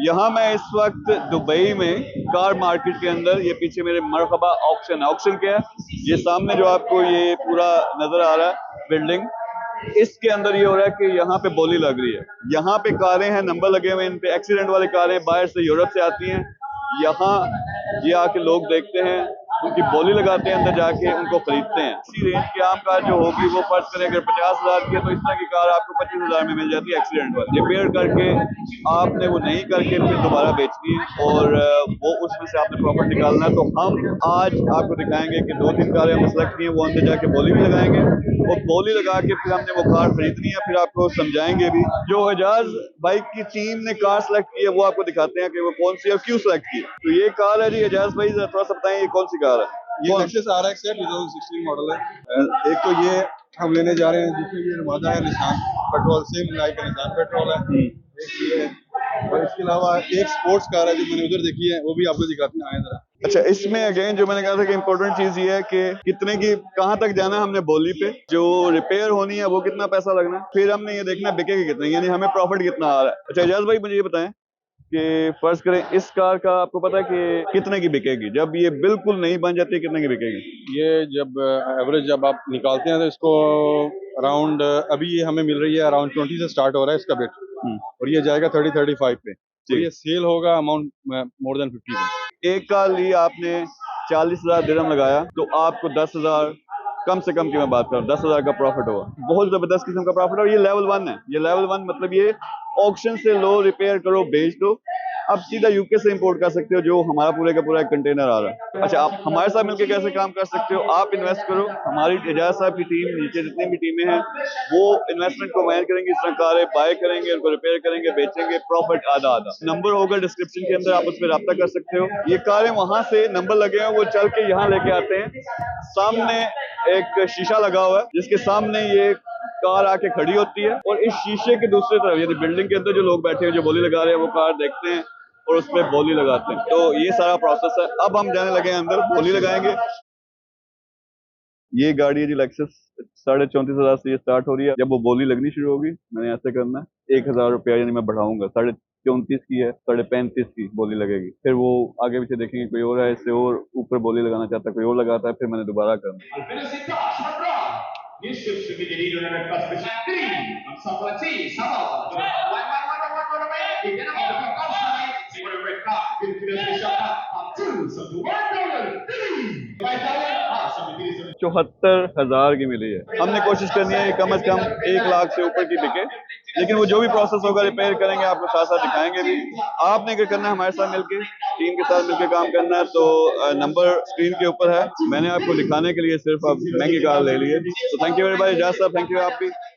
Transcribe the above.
यहाँ मैं इस वक्त दुबई में कार मार्केट के अंदर, ये पीछे मेरे मरहबा ऑक्शन है। ऑक्शन क्या है? ये सामने जो आपको ये पूरा नजर आ रहा है बिल्डिंग, इसके अंदर ये हो रहा है कि यहाँ पे बोली लग रही है। यहाँ पे कारें हैं, नंबर लगे हुए हैं इन पे, एक्सीडेंट वाली कारें बाहर से यूरोप से आती हैं। यहाँ ये आके लोग देखते हैं, उनकी बोली लगाते हैं, अंदर जाके उनको खरीदते हैं। इसी रेंज की आम कार जो होगी वो फर्ज करें अगर 50,000 की है तो इस तरह की कार आपको 25,000 में मिल जाती है एक्सीडेंट वाली। रिपेयर करके आपने वो नहीं करके फिर दोबारा बेचनी है और वो उसमें से आपने प्रॉफिट निकालना है। तो हम आज आपको दिखाएंगे कि 2-3 कारें हमने सेलेक्ट की हैं, वो अंदर जाके बोली भी लगाएंगे और बोली लगा के फिर हमने वो कार खरीदनी है। फिर आपको समझाएंगे भी। जो एजाज बाइक की टीम ने कार सेलेक्ट की है वो आपको दिखाते हैं कि वो कौन सी है और क्यों सेलेक्ट की है। तो ये कार है जी एजाज भाई, थोड़ा सा बताएं ये कौन सी कार है? ये लेक्सस RX है, 2016 मॉडल है। एक तो ये हम लेने जा रहे हैं जिसमें ये रमादा है, निशान पेट्रोल सेम लाइक का निशान पेट्रोल है। एक ये है और इसके अलावा एक स्पोर्ट्स कार है जो मैंने उधर देखी है, वो भी आपको दिखाते हैं, आए जरा। अच्छा, इसमें अगेन जो मैंने कहा था कि इम्पोर्टेंट चीज ये है कि कितने की, कहाँ तक जाना है हमने बोली पे, जो रिपेयर होनी है वो कितना पैसा लगना है, फिर हमने ये देखना बिकेगी कितनी, यानी हमें प्रॉफिट कितना आ रहा है। अच्छा एजाज भाई मुझे ये बताएं कि फर्ज करें इस कार का आपको पता है कि कितने की बिकेगी, जब ये बिल्कुल नहीं बन जाती कितने की बिकेगी? ये जब एवरेज जब आप निकालते हैं तो इसको अराउंड, अभी ये हमें मिल रही है अराउंड 20 से स्टार्ट हो रहा है इसका बिट, और ये जाएगा 30-35 पे। तो ये सेल होगा अमाउंट मोर देन 50 पे। एक कार ली आपने, 40,000 दिरहम लगाया, तो आपको 10,000 कम से कम की मैं बात करूं 10,000 का प्रॉफिट होगा। बहुत जबरदस्त किस्म का प्रॉफिट है। और ये लेवल 1 है। ये लेवल 1 मतलब ये ऑक्शन से लो, रिपेयर करो, बेच दो, अब सीधा यूके से इंपोर्ट कर सकते हो, जो हमारा पूरे का पूरा एक कंटेनर आ रहा है। अच्छा, आप हमारे साथ मिलकर कैसे काम कर सकते हो? आप इन्वेस्ट करो, हमारी एजाज साहब की टीम, नीचे जितनी भी टीमें हैं वो इन्वेस्टमेंट को मैनेज करेंगे, इस तरह कारें बाय करेंगे, उनको रिपेयर करेंगे, बेचेंगे, प्रॉफिट आधा आधा। नंबर होगा डिस्क्रिप्शन के अंदर, आप उस पर रब्ता कर सकते हो। ये कारें वहां से नंबर लगे हैं वो चल के यहाँ लेके आते हैं। सामने एक शीशा लगा हुआ है जिसके सामने ये कार आके खड़ी होती है और इस शीशे के दूसरी तरफ यानी बिल्डिंग के अंदर जो लोग बैठे हैं जो बोली लगा रहे हैं वो कार देखते हैं और उसमें बोली लगाते हैं। तो ये सारा प्रोसेस है। अब हम जाने लगे हैं अंदर, बोली लगाएंगे। ये गाड़ी है जी लेक्सस, 34,500 से ये स्टार्ट हो रही है। जब वो बोली लगनी शुरू होगी मैंने ऐसे करना है, 1,000 रुपया यानी मैं बढ़ाऊंगा, 34,500 की है, 35,500 की बोली लगेगी। फिर वो आगे पीछे देखेंगे कोई और है इससे और ऊपर बोली लगाना चाहता है, कोई और लगाता है, फिर मैंने दोबारा करना। Yusuf Subidiri dengan lepas bersyairi Bangsa Pelatih Sabah Dia nak berdekat kawasan Sebuah mereka Bila special Abdul Satu $1 74,000 की मिली है। हमने कोशिश करनी है कम से कम 1 लाख से ऊपर की बिके, लेकिन वो जो भी प्रोसेस होगा रिपेयर करेंगे, आपको साथ साथ दिखाएंगे भी। आपने क्या करना है, हमारे साथ मिलके, टीम के साथ मिलकर काम करना है। तो नंबर स्क्रीन के ऊपर है, मैंने आपको दिखाने के लिए सिर्फ अब महंगी कार ले ली है। तो thank you very much Ejaz साहब, थैंक यू आप भी।